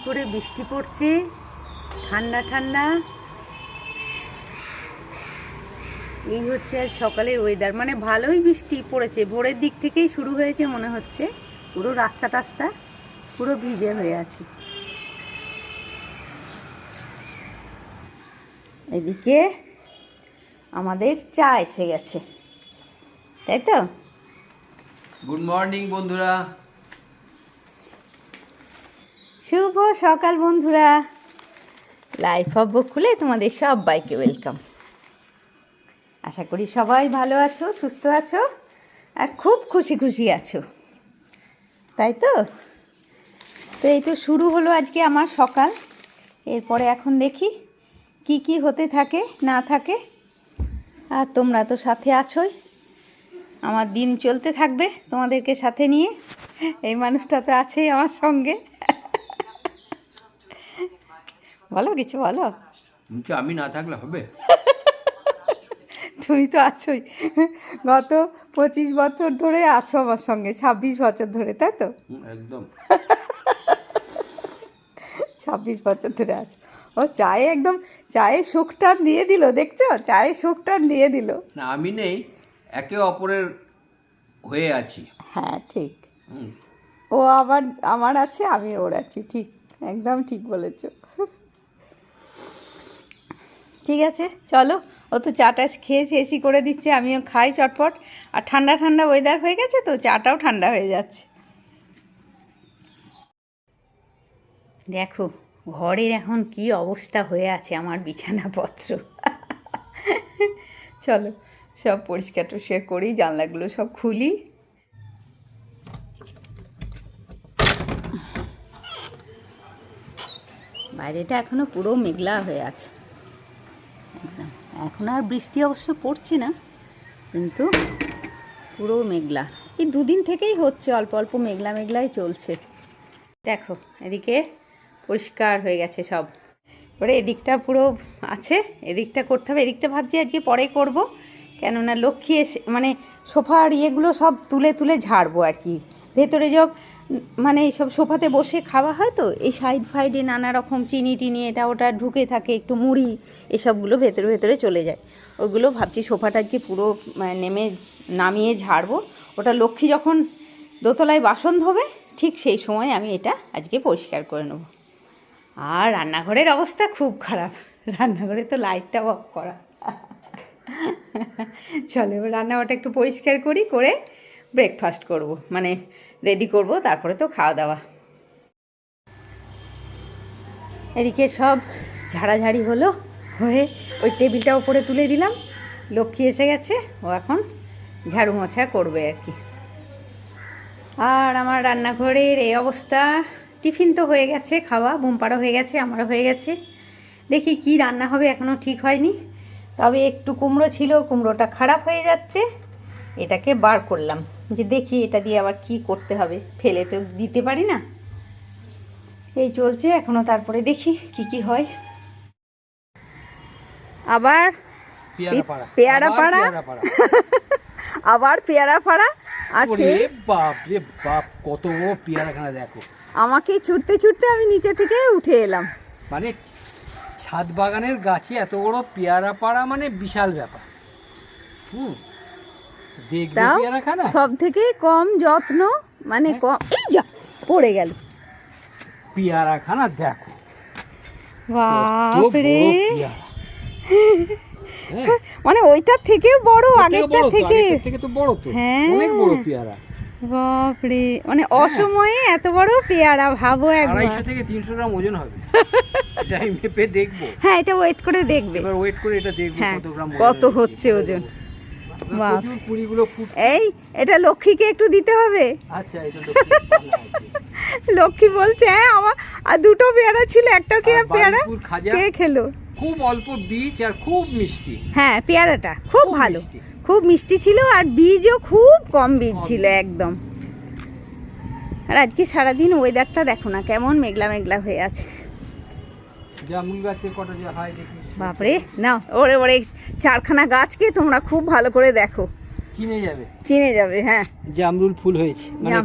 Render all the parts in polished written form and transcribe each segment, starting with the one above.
করে বৃষ্টি পড়ছে, ঠান্ডা ঠান্ডা। এই হচ্ছে আজ সকালের ওয়েদার, মানে ভালোই বৃষ্টি পড়েছে, ভোরের দিক থেকেই শুরু হয়েছে মনে হচ্ছে। পুরো রাস্তা টাস্তা পুরো ভিজে হয়ে আছে। এদিকে আমাদের চা এসে গেছে, তাই তো? গুড মর্নিং বন্ধুরা, শুভ সকাল বন্ধুরা। লাইফ অফ বকুলে তোমাদের সবাইকে ওয়েলকাম। আশা করি সবাই ভালো আছো, সুস্থ আছো আর খুব খুশি খুশি আছো, তাই তো? তো এই তো শুরু হলো আজকে আমার সকাল। এরপরে এখন দেখি কি কি হতে থাকে না থাকে। আর তোমরা তো সাথে আছোই, আমার দিন চলতে থাকবে তোমাদেরকে সাথে নিয়ে। এই মানুষটা তো আছেই আমার সঙ্গে। বলো, কিছু বলো। আমি না থাকলে হবে? তুমি তো আছোই, গত 25 বছর ধরে আছো আমার সঙ্গে, 26 বছর ধরে, তাই তো? একদম 26 বছর ধরে আছো। ও চায়ে একদম চায়ে সুখটান দিয়ে দিল, দেখছো? চায়ে সুখটান দিয়ে দিল। না, আমি নেই, একে অপরের হয়ে আছি। হ্যাঁ ঠিক, ও আমার আছে, আমি ওর আছি, ঠিক, একদম ঠিক বলেছো। ঠিক আছে, চলো। ও তো চাটা খেয়ে শেষই করে দিচ্ছে, আমিও খাই চটপট। আর ঠান্ডা ঠান্ডা ওয়েদার হয়ে গেছে তো চাটাও ঠান্ডা হয়ে যাচ্ছে। দেখো ঘরের এখন কি অবস্থা হয়ে আছে আমার বিছানাপত্র। চলো সব পরিষ্কার টরিষ্কার করি, জানলাগুলো সব খুলি। বাইরেটা এখনো পুরো মেঘলা হয়ে আছে একদম। এখন আর বৃষ্টি অবশ্য পড়ছে না, কিন্তু পুরো মেঘলা। এই দুদিন থেকেই হচ্ছে, অল্প অল্প মেঘলা মেঘলাই চলছে। দেখো এদিকে পরিষ্কার হয়ে গেছে সব। এবারে এদিকটা পুরো আছে, এদিকটা করতে হবে। এদিকটা ভাবছি আজকে পরে করব, কেননা লক্ষ্মী এসে মানে সোফার ইয়েগুলো সব তুলে তুলে ঝাড়বো আর কি। ভেতরে সব মানে এইসব সোফাতে বসে খাওয়া হয় তো, এই সাইড ফাইডে নানা রকম চিনি টিনি এটা ওটা ঢুকে থাকে, একটু মুড়ি এসবগুলো ভেতরে ভেতরে চলে যায়। ওগুলো ভাবছি সোফাটা আজকে পুরো নামিয়ে ঝাড়বো। ওটা লক্ষ্মী যখন দোতলায় বাসন ধোবে ঠিক সেই সময় আমি এটা আজকে পরিষ্কার করে নেব। আর রান্নাঘরের অবস্থা খুব খারাপ, রান্নাঘরে তো লাইটটা অফ করা। চলো এবার রান্নাঘরটা একটু পরিষ্কার করি, করে ব্রেকফাস্ট করব, মানে রেডি করব, তারপরে তো খাওয়া দাওয়া। এদিকে সব ঝাড়াঝাড়ি হলো, হয়ে ওই টেবিলটা উপরে তুলে দিলাম। লক্ষ্মী এসে গেছে, ও এখন ঝাড়ু মোছা করবে আর কি। আর আমার রান্নাঘরের এই অবস্থা। টিফিন তো হয়ে গেছে, খাওয়া বুমপাড়া হয়ে গেছে, আমারও হয়ে গেছে। দেখি কি রান্না হবে, এখনও ঠিক হয়নি। তবে একটু কুমড়ো ছিল, কুমড়োটা খারাপ হয়ে যাচ্ছে, এটাকে বার করলাম যে দেখি এটা দিয়ে আবার কি করতে হবে, ফেলে তো দিতে পারি না। এই চলছে এখনও, তারপরে দেখি কি কি হয়। আবার পেয়ারা পাড়া, আবার পেয়ারা পাড়া। আর সেই বাপ রে বাপ, কত বড় পেয়ারাখানা দেখো। আমাকে ছুটতে ছুটতে আমি নিচে থেকে উঠে এলাম। মানে ছাদ বাগানের গাছে এত বড় পেয়ারা পাড়া মানে বিশাল ব্যাপার। দেখবে পেয়ারাখানা সব থেকে কম যত্ন, মানে কম। এই যা পড়ে গেল পেয়ারাখানা দেখো, বাপ রে। মানে ওইটার থেকেও বড়, আগেরটার থেকে তো বড়, তো অনেক বড় পেয়ারা। বাপরে, মানে অসময়ে এত বড় পেয়ারা, ভাবো একবার। 250 থেকে 300 গ্রাম ওজন হবে। এটা আমি মেপে দেখবো। হ্যাঁ এটা ওয়েট করে দেখবে, এবার ওয়েট করে এটা দেখবো কত গ্রাম কত হচ্ছে ওজন। বাপ, পুরিগুলো ফুট। এই এটা লক্ষ্মীকে একটু দিতে হবে। আচ্ছা, এটা লক্ষ্মী বলছে হ্যাঁ আমার আর দুটো পেয়ারা ছিল, একটা কি পেয়ারা কে খেলো? খুব অল্প বীজ আর খুব মিষ্টি। হ্যাঁ পেয়ারাটা খুব ভালো, খুব মিষ্টি ছিল, আর বীজও খুব কম বীজ ছিল একদম। আর আজকে সারাদিন ওয়েদারটা দেখো না কেমন মেঘলা মেঘলা হয়ে আছে। জামরুল গাছে কটা যে হয় দেখি। বাপরে, না ওরে ওরে 4খানা গাছকে তোমরা খুব ভালো করে দেখো, চিনে যাবে। হ্যাঁ জামরুল ফুল হয়েছে, মানে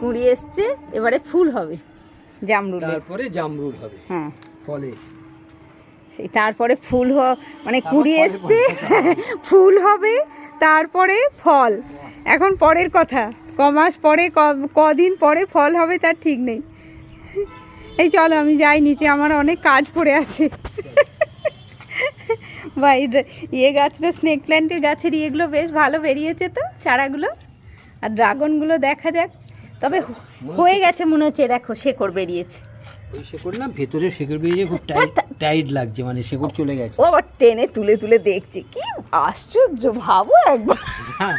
কুড়ি এসছে, এবারে ফুল হবে। জামরুল, তারপরে জামরুল হবে, হ্যাঁ ফলে সেই তারপরে ফুল মানে তারপর কুড়ি ফলে এসছে, ফুল হবে, তারপরে ফল। এখন পরের কথা, মাস পরে কদিন পরে ফল হবে তার ঠিক নেই। এই চলো আমি যাই নিচে, আমার অনেক কাজ পড়ে আছে। বা ইয়ে গাছটা, স্নেক প্ল্যান্টের গাছের ইয়েগুলো বেশ ভালো বেরিয়েছে তো চারাগুলো, আর ড্রাগনগুলো দেখা যাক। তবে হয়ে গেছে মনে হচ্ছে, দেখো শেকড় বেরিয়েছে। ওই শেকড় না, ভেতরে শেকড় বেরিয়ে খুব টাইট টাইট লাগছে, মানে শেকড় চলে গেছে। ও আবার টেনে তুলে তুলে দেখছে, কি আশ্চর্য, ভাবো একবার। হ্যাঁ,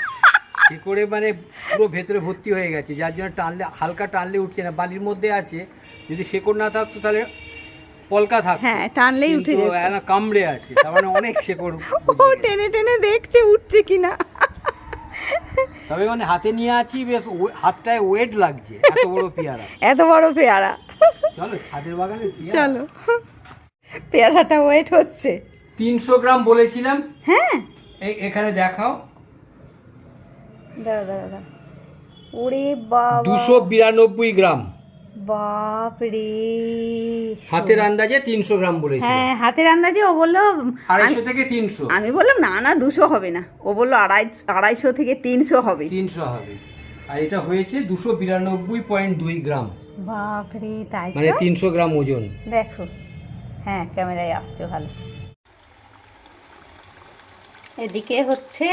শেকড়ে মানে পুরো ভেতরে ভর্তি হয়ে গেছে, যার জন্য টানলে, হালকা টানলে উঠছে না, বালির মধ্যে আছে। যদি শেকড় না থাকতো তাহলে পলকা থাকতো, হ্যাঁ টানলেই উঠে কিন্তু যেত। না, কামড়ে আছে, তার মানে অনেক শেকড়। ও টেনে টেনে দেখছে উঠছে কিনা। তবে মানে হাতে নিয়ে আছি, বেশ হাতটায় ওয়েট লাগছে, এত বড় পেয়ারা। এত বড় পেয়ারা, চলো ছাদের বাগানে পেয়ারা। চলো পেয়ারাটা ওয়েট হচ্ছে 300 গ্রাম বলেছিলাম। হ্যাঁ এখানে দেখাও, দাঁড়া দাঁড়া দাঁড়া, ওরে বাবা 292 গ্রাম। বাপ রে, হাতের আন্দাজে 300 গ্রাম বলেছিলাম। হ্যাঁ হাতের আন্দাজে ও বললো 250 থেকে 300। আমি বললাম না না 200 হবে না, ও বললো 250 থেকে 300 হবে। 300 হবে, আর এটা হয়েছে 292.2 গ্রাম, বাপ রে, তাই মানে তো 300 গ্রাম ওজন। দেখো, হ্যাঁ ক্যামেরায় আসছে ভালো। এদিকে হচ্ছে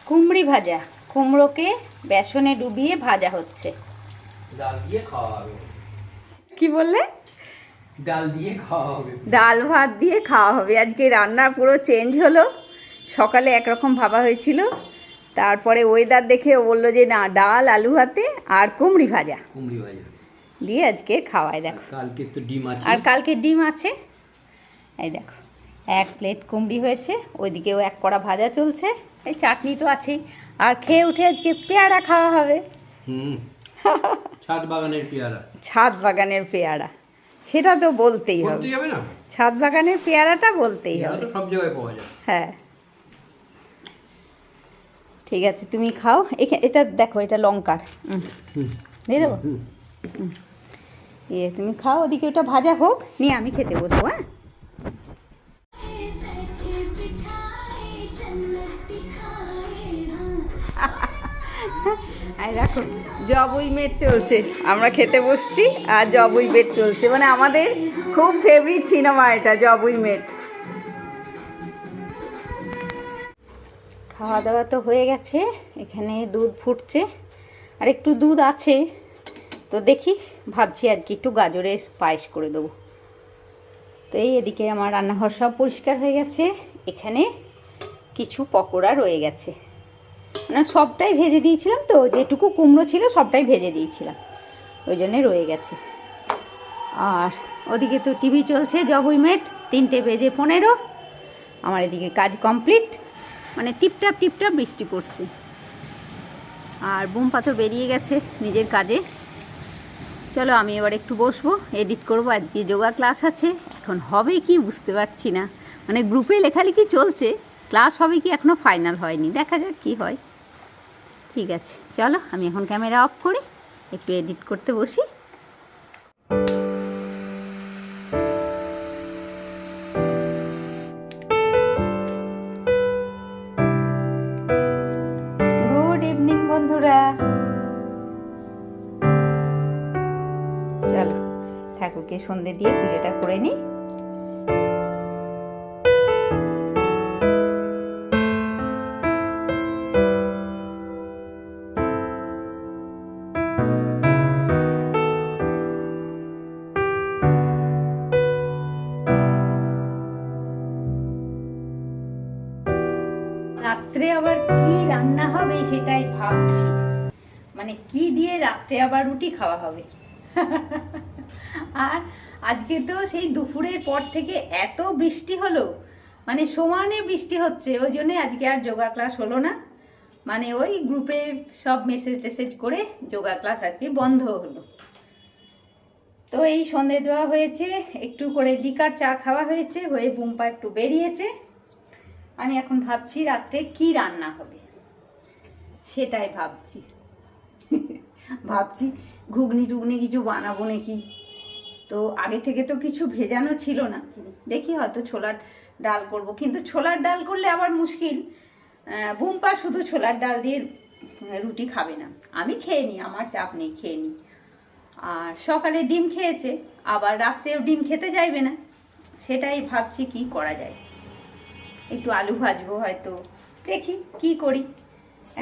কুমড়ি ভাজা, কুমড়োকে বেসনে ডুবিয়ে ভাজা হচ্ছে। ডাল দিয়ে খাওয়া হবে। কি বললে? ডাল দিয়ে খাওয়া হবে। ডাল ভাত দিয়ে খাওয়া হবে। আজকে রান্নার পুরো চেঞ্জ হলো। সকালে একরকম ভাবা হয়েছিল, তারপরে ওয়েদার দেখে ও বললো যে না, ডাল আলু ভাতে আর কুমড়ি ভাজা কুমড়ি ভাজা দিয়ে আজকে খাওয়াই। দেখো, কালকে তো ডিম আছে, আর কালকে ডিম আছে। এই দেখো, 1 প্লেট কুমড়ি হয়েছে, ওইদিকেও 1 কড়া ভাজা চলছে, এই চাটনি তো আছেই। আর খেয়ে উঠে আজকে পেয়ারা খাওয়া হবে। ছাদ বাগানের পেয়ারা। ছাদ বাগানের পেয়ারা, সেটা তো বলতেই হবে। বলতে যাবে না, ছাদ বাগানের পেয়ারাটা বলতেই পেয়ারা হবে। তো সব জায়গায় পাওয়া যায়। হ্যাঁ ঠিক আছে, তুমি খাও। এটা দেখো, এটা লঙ্কার দিয়ে দেবো। তুমি খাও, ওদিকে ওটা ভাজা হোক, নিয়ে আমি খেতে বসবো। হ্যাঁ দেখো, জব উই মেট চলছে, আমরা খেতে বসছি আর জব উই মেট চলছে, মানে আমাদের খুব ফেভারিট সিনেমা এটা, জব উই মেট। খাওয়া দাওয়া তো হয়ে গেছে, এখানে দুধ ফুটছে, আর একটু দুধ আছে, তো দেখি ভাবছি আজকে একটু গাজরের পায়েস করে দেবো। তো এদিকে আমার রান্নাঘর সব পরিষ্কার হয়ে গেছে, এখানে কিছু পকোড়া রয়ে গেছে, মানে সবটাই ভেজে দিয়েছিলাম, তো যেটুকু কুমড়ো ছিল সবটাই ভেজে দিয়েছিলাম, ওই জন্যে রয়ে গেছে। আর ওদিকে তো টিভি চলছে, জব উই মেট, 3:15। আমার এদিকে কাজ কমপ্লিট, মানে টিপটাপ টিপটাপ বৃষ্টি পড়ছে, আর বুম্পা তো বেরিয়ে গেছে নিজের কাজে। চলো আমি এবার একটু বসবো, এডিট করব। আজকে যোগা ক্লাস আছে, এখন হবে কি বুঝতে পারছি না, মানে গ্রুপে লেখালেখি চলছে, ক্লাস হবে কি এখনও ফাইনাল হয়নি, দেখা যাক কি হয়। ঠিক আছে চলো, আমি এখন ক্যামেরা অফ করি, একটু এডিট করতে বসি। গুড ইভিনিং বন্ধুরা, চলো ঠাকুরকে সন্ধে দিয়ে পুজোটা করে নিই। রাত্রে আবার কি রান্না হবে সেটাই ভাবছি, মানে কি দিয়ে রাত্রে আবার রুটি খাওয়া হবে। আর আজকে তো সেই দুপুরের পর থেকে এত বৃষ্টি হলো, মানে সমানে বৃষ্টি হচ্ছে, ওই জন্যে আজকে আর যোগা ক্লাস হলো না, মানে ওই গ্রুপে সব মেসেজ টেসেজ করে যোগা ক্লাস আজকে বন্ধ হলো। তো এই সন্ধে দেওয়া হয়েছে, একটু করে লিকার চা খাওয়া হয়েছে, হয়ে বুম্পা একটু বেরিয়েছে। আমি এখন ভাবছি রাত্রে কি রান্না হবে, সেটাই ভাবছি। ভাবছি ঘুগনি টুগনি কিছু বানাবো নাকি। তো আগে থেকে তো কিছু ভেজানো ছিল না, দেখি হয়তো ছোলার ডাল করব। কিন্তু ছোলার ডাল করলে আবার মুশকিল, বুম্পা শুধু ছোলার ডাল দিয়ে রুটি খাবে না। আমি খেয়ে নিই, আমার চাপ নেই, খেয়ে নিই। আর সকালে ডিম খেয়েছে, আবার রাত্রেও ডিম খেতে চাইবে না। সেটাই ভাবছি কি করা যায়। একটু আলু ভাজবো হয়তো, দেখি কি করি,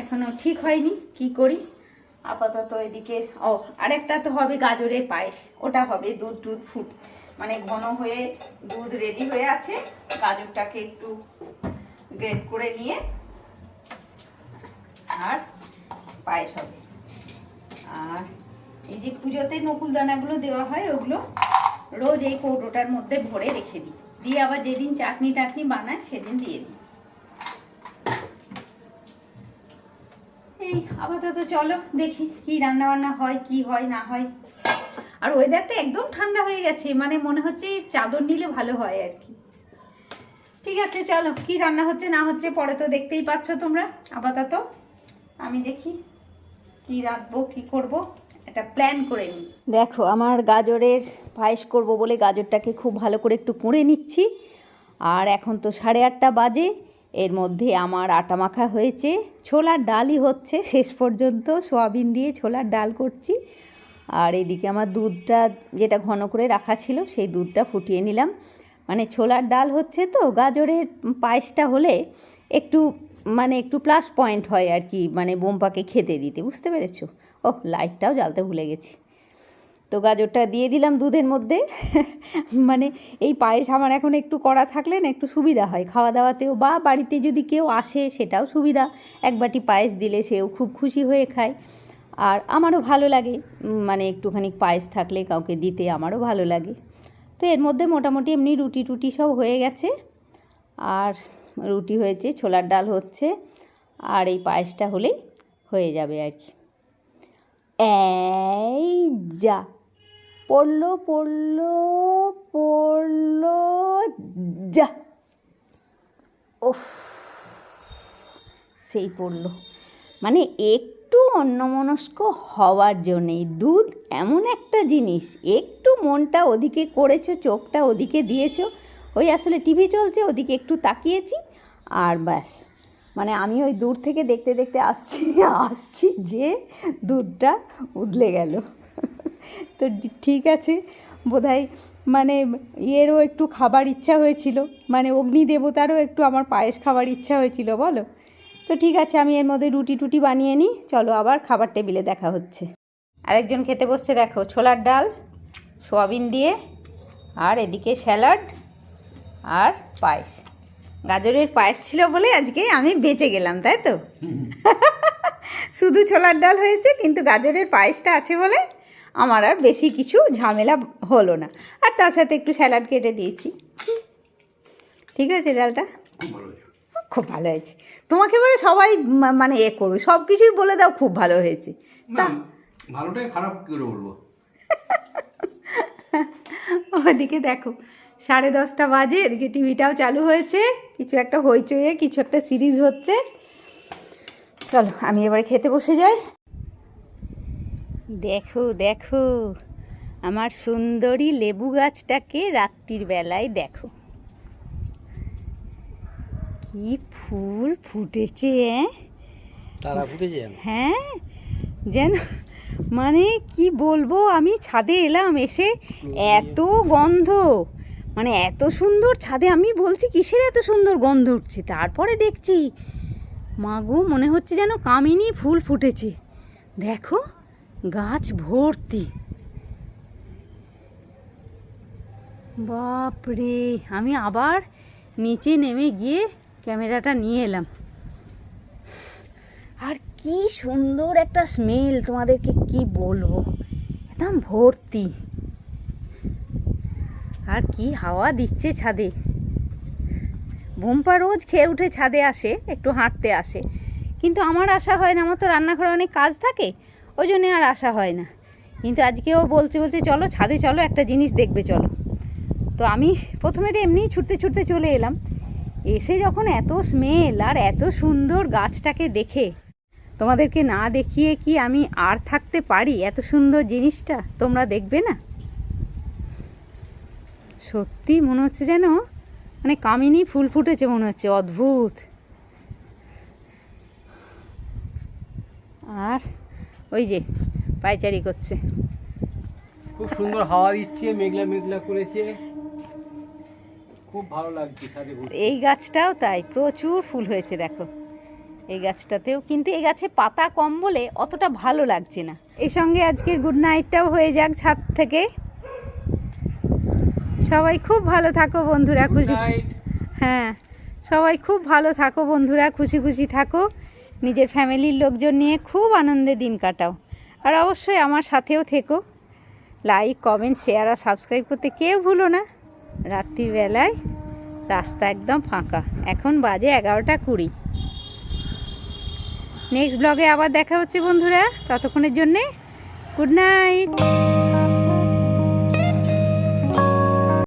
এখনো ঠিক হয়নি কি করি। আপাতত এদিকে আরেকটা তো হবে গাজরের পায়েস, ওটা হবে দুধ মানে ঘন হয়ে দুধ রেডি হয়ে আছে। গাজরটাকে একটু গ্রেট করে নিয়ে আর পায়েস হবে। আর এই যে পুজোতে নকুল দানাগুলো দেওয়া হয়, ওগুলো রোজ এই কৌটোটার মধ্যে ভরে রেখে দিই, দিয়ে আবার যেদিন চাটনি টাটনি বানায় সেদিন দিয়ে দিই। এই আপাতত চলো দেখি কি রান্না বান্না হয়, কি হয় না হয়। আর ওয়েদারটা একদম ঠান্ডা হয়ে গেছে, মানে মনে হচ্ছে চাদর নিলে ভালো হয় আর কি। ঠিক আছে চলো, কি রান্না হচ্ছে না হচ্ছে পরে তো দেখতেই পাচ্ছ তোমরা। আপাতত আমি দেখি কি রাখবো, কি করব, একটা প্ল্যান করে নিই। দেখো আমার গাজরের পায়েস করব বলে গাজরটাকে খুব ভালো করে একটু কুড়ে নিচ্ছি। আর এখন তো 8:30 বাজে, এর মধ্যে আমার আটা মাখা হয়েছে, ছোলার ডালই হচ্ছে শেষ পর্যন্ত, সোয়াবিন দিয়ে ছোলার ডাল করছি। আর এদিকে আমার দুধটা যেটা ঘন করে রাখা ছিল সেই দুধটা ফুটিয়ে নিলাম। মানে ছোলার ডাল হচ্ছে তো, গাজরের পায়েসটা হলে একটু মানে একটু প্লাস পয়েন্ট হয় আর কি, মানে বোম্পাকে খেতে দিতে, বুঝতে পেরেছো? লাইটটাও জ্বালতে ভুলে গেছি। তো গাজরটা দিয়ে দিলাম দুধের মধ্যে। মানে এই পায়েস আমার এখন একটু করা থাকলে না একটু সুবিধা হয় খাওয়া দাওয়াতেও, বা বাড়িতে যদি কেউ আসে সেটাও সুবিধা, এক বাটি পায়েস দিলে সেও খুব খুশি হয়ে খায়। আর আমারও ভালো লাগে, মানে একটুখানি পায়েস থাকলে কাউকে দিতে আমারও ভালো লাগে। তো এর মধ্যে মোটামুটি এমনি রুটি টুটি সব হয়ে গেছে। আর রুটি হয়েছে, ছোলার ডাল হচ্ছে, আর এই পায়েসটা হলেই হয়ে যাবে আর কি। এই যা পড়লো যা, সেই পড়লো। মানে একটু অন্যমনস্ক হওয়ার জন্যেই, দুধ এমন একটা জিনিস, একটু মনটা ওদিকে করেছো, চোখটা ওদিকে দিয়েছো, ওই আসলে টিভি চলছে ওদিকে একটু তাকিয়েছি আর ব্যাস। মানে আমি ওই দূর থেকে দেখতে দেখতে আসছি যে দুধটা উদলে গেল। তো ঠিক আছে, বোধহয় মানে এরও একটু খাবার ইচ্ছা হয়েছিল, মানে অগ্নি দেবতারও একটু আমার পায়েস খাবার ইচ্ছা হয়েছিল বলো। তো ঠিক আছে, আমি এর মধ্যে রুটি টুটি বানিয়ে নিই, চলো আবার খাবার টেবিলে দেখা হচ্ছে। আরেকজন খেতে বসছে দেখো, ছোলার ডাল সোয়াবিন দিয়ে, আর এদিকে স্যালাড আর পায়েস। গাজরের পায়েস ছিল বলে আজকে আমি বেঁচে গেলাম, তাই তো? শুধু ছোলার ডাল হয়েছে, কিন্তু গাজরের পায়েসটা আছে বলে আমার আর বেশি কিছু ঝামেলা হলো না। আর তার সাথে একটু স্যালাড কেটে দিয়েছি। ঠিক আছে, ডালটা খুব ভালো হয়েছে। তোমাকে বলে সবাই মানে করবে, সব কিছুই বলে দাও খুব ভালো হয়েছে। তা ভালোটাই খারাপ কি করে বলবো? ওদিকে দেখো 10:30 বাজে, এদিকে টিভিটাও চালু হয়েছে, কিছু একটা হইচইয়ে কিছু একটা সিরিজ হচ্ছে। চলো আমি এবারে খেতে বসে যাই। দেখো আমার সুন্দরী লেবু গাছটাকে রাত্রির বেলায় দেখো কি ফুল ফুটেছে। তারা ফুটেছে? হ্যাঁ, যেন মানে কি বলবো, আমি ছাদে এলাম, এসে এত গন্ধ, মানে এত সুন্দর ছাদে, আমি বলছি কিসের এত সুন্দর গন্ধ উঠছে। তারপরে দেখছি মাগো, মনে হচ্ছে যেন কামিনী ফুল ফুটেছে। দেখো গাছ ভর্তি, বাপরে। আমি আবার নিচে নেমে গিয়ে ক্যামেরাটা নিয়ে এলাম। আর কি সুন্দর একটা স্মেল, তোমাদেরকে কি বলবো, একদম ভর্তি। আর কি হাওয়া দিচ্ছে ছাদে। বোম্পা রোজ খেয়ে উঠে ছাদে আসে, একটু হাঁটতে আসে, কিন্তু আমার আসা হয় না, আমার তো রান্নাঘরে অনেক কাজ থাকে, ওই জন্যে আর আসা হয় না। কিন্তু আজকেও বলছে চলো ছাদে চলো, একটা জিনিস দেখবে চলো। তো আমি প্রথমে তো এমনিই ছুটতে চলে এলাম। এসে যখন এত স্মেল আর এত সুন্দর গাছটাকে দেখে, তোমাদেরকে না দেখিয়ে কি আমি আর থাকতে পারি? এত সুন্দর জিনিসটা তোমরা দেখবে না? সত্যি মনে হচ্ছে যেন মানে কামিনী ফুল ফুটেছে মনে হচ্ছে, অদ্ভুত। আর ওই যে পায়চারি করছে। খুব সুন্দর হাওয়া দিচ্ছে, মেঘলা মেঘলা করেছে, খুব ভালো লাগছে ছাদে ঘুরতে। এই গাছটাও তাই, প্রচুর ফুল হয়েছে দেখো এই গাছটাতেও, কিন্তু এই গাছে পাতা কম বলে অতটা ভালো লাগছে না। এর সঙ্গে আজকের গুড নাইটটাও হয়ে যাক ছাদ থেকে। সবাই খুব ভালো থাকো বন্ধুরা, খুশি, হ্যাঁ সবাই খুব ভালো থাকো বন্ধুরা, খুশি খুশি থাকো, নিজের ফ্যামিলির লোকজন নিয়ে খুব আনন্দে দিন কাটাও। আর অবশ্যই আমার সাথেও থেকো, লাইক কমেন্ট শেয়ার আর সাবস্ক্রাইব করতে কেউ ভুলো না। রাত্রির বেলায় রাস্তা একদম ফাঁকা, এখন বাজে 11:20। নেক্সট ব্লগে আবার দেখা হচ্ছে বন্ধুরা, ততক্ষণের জন্যে গুড নাইট।